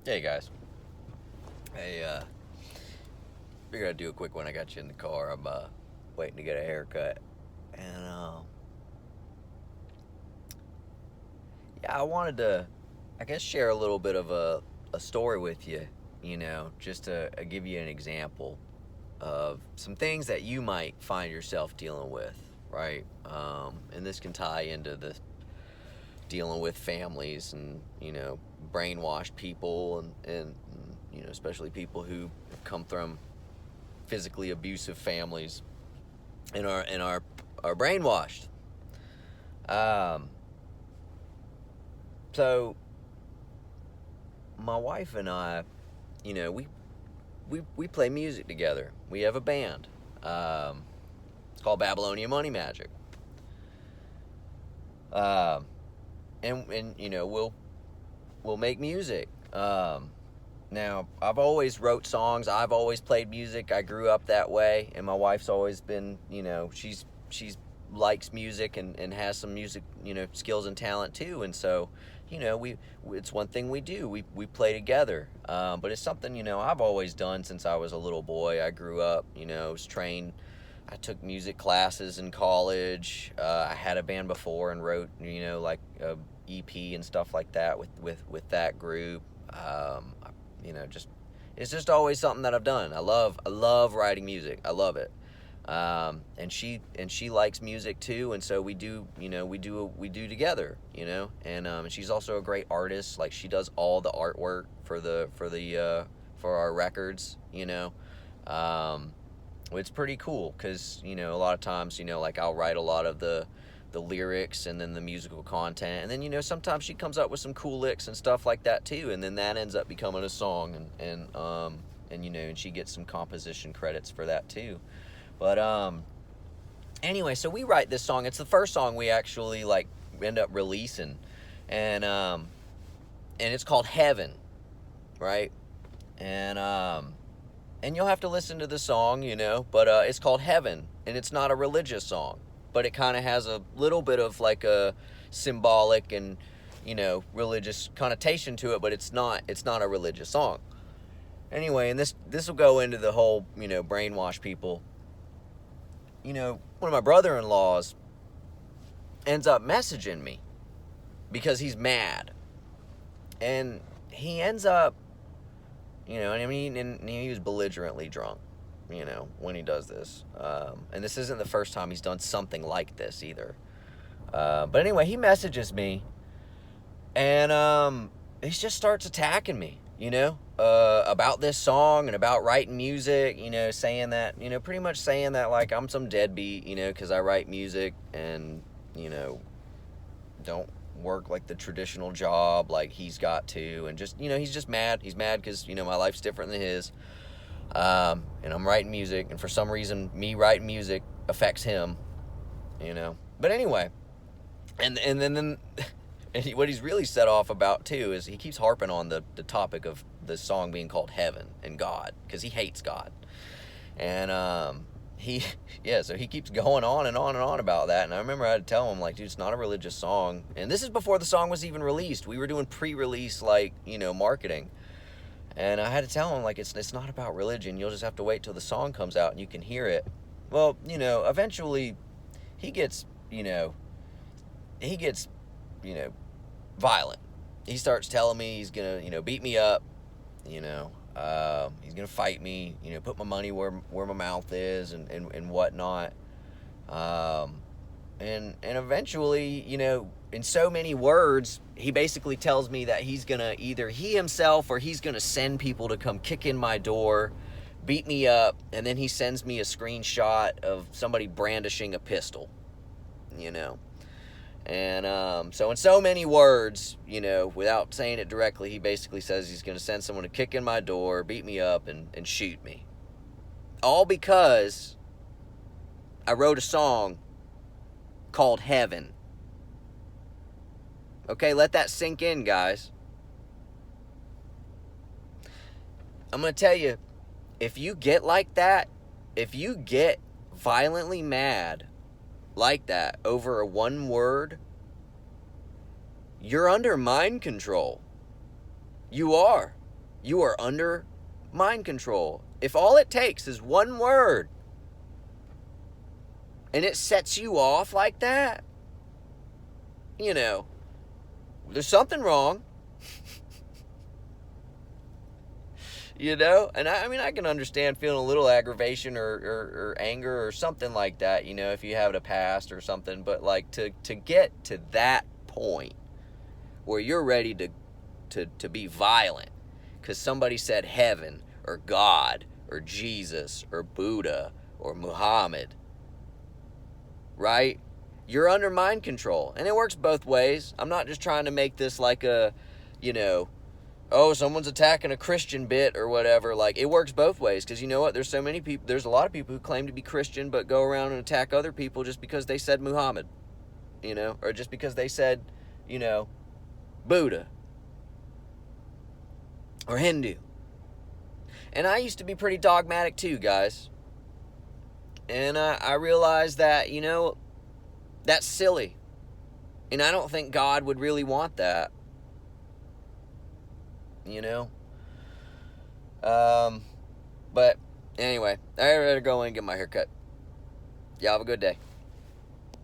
Hey guys. Hey, figured I'd do a quick one. I got you in the car. I'm waiting to get a haircut, and yeah, I wanted to, I guess, share a little bit of a story with you. Just to give you an example of some things that you might find yourself dealing with, right? And this can tie into the dealing with families and brainwashed people and especially people who come from physically abusive families and are brainwashed. Um, so my wife and I, we play music together. We have a band. It's called Babylonian Money Magic. Um, and we'll make music. Now, I've always wrote songs. I've always played music. I grew up that way, and my wife's always been, she's likes music and has some music, skills and talent too. And so, we it's one thing we do. We play together. But it's something, I've always done since I was a little boy. I grew up, was trained. I took music classes in college. I had a band before and wrote, like a EP and stuff like that with that group. Just it's just always something that I've done. I love writing music. I love it. And she likes music too, and so we do together. And she's also a great artist. Like, she does all the artwork for our records. It's pretty cool because a lot of times like I'll write a lot of the lyrics and then the musical content, and then sometimes she comes up with some cool licks and stuff like that too, and then that ends up becoming a song, and she gets some composition credits for that too. But anyway, so we write this song. It's the first song we actually like end up releasing, and it's called Heaven, right? And you'll have to listen to the song, but it's called Heaven, and it's not a religious song, but it kind of has a little bit of like a symbolic and religious connotation to it, but it's not a religious song. Anyway, and this will go into the whole brainwash people. One of my brother-in-laws ends up messaging me because he's mad, and he ends up, and I mean, and he was belligerently drunk, when he does this. And this isn't the first time he's done something like this either. But anyway, he messages me, and he just starts attacking me, about this song and about writing music, saying that, pretty much saying that like I'm some deadbeat, because I write music and, don't work like the traditional job like he's got to, and just he's just mad. He's mad because my life's different than his, and I'm writing music, and for some reason me writing music affects him. But anyway, and then and what he's really set off about too is he keeps harping on the topic of the song being called Heaven and God, because he hates God. And he yeah, so he keeps going on and on and on about that. And I remember I had to tell him, like, dude, it's not a religious song. And this is before the song was even released. We were doing pre-release, like, marketing. And I had to tell him, like, it's not about religion. You'll just have to wait till the song comes out and you can hear it. Well, eventually he gets, he gets, violent. He starts telling me he's gonna, beat me up, he's gonna fight me, put my money where my mouth is, and whatnot. And eventually, in so many words, he basically tells me that he's gonna either he himself or he's gonna send people to come kick in my door, beat me up, and then he sends me a screenshot of somebody brandishing a pistol, you know. And so in so many words, without saying it directly, he basically says he's going to send someone to kick in my door, beat me up, and shoot me. All because I wrote a song called Heaven. Okay, let that sink in, guys. I'm going to tell you, if you get like that, if you get violently mad like that over a one word, you're under mind control. You are. You are under mind control. If all it takes is one word and it sets you off like that, you know, there's something wrong. You know, and I mean, I can understand feeling a little aggravation or anger or something like that, you know, if you have it a past or something. But like to get to that point where you're ready to be violent because somebody said heaven or God or Jesus or Buddha or Muhammad, right? You're under mind control, and it works both ways. I'm not just trying to make this like a, you know, oh, someone's attacking a Christian bit or whatever. Like, it works both ways, because you know what? There's so many people, there's a lot of people who claim to be Christian but go around and attack other people just because they said Muhammad, you know, or just because they said, you know, Buddha or Hindu. And I used to be pretty dogmatic too, guys. And I realized that, you know, that's silly. And I don't think God would really want that. You know? But anyway, I better go in and get my hair cut. Y'all have a good day.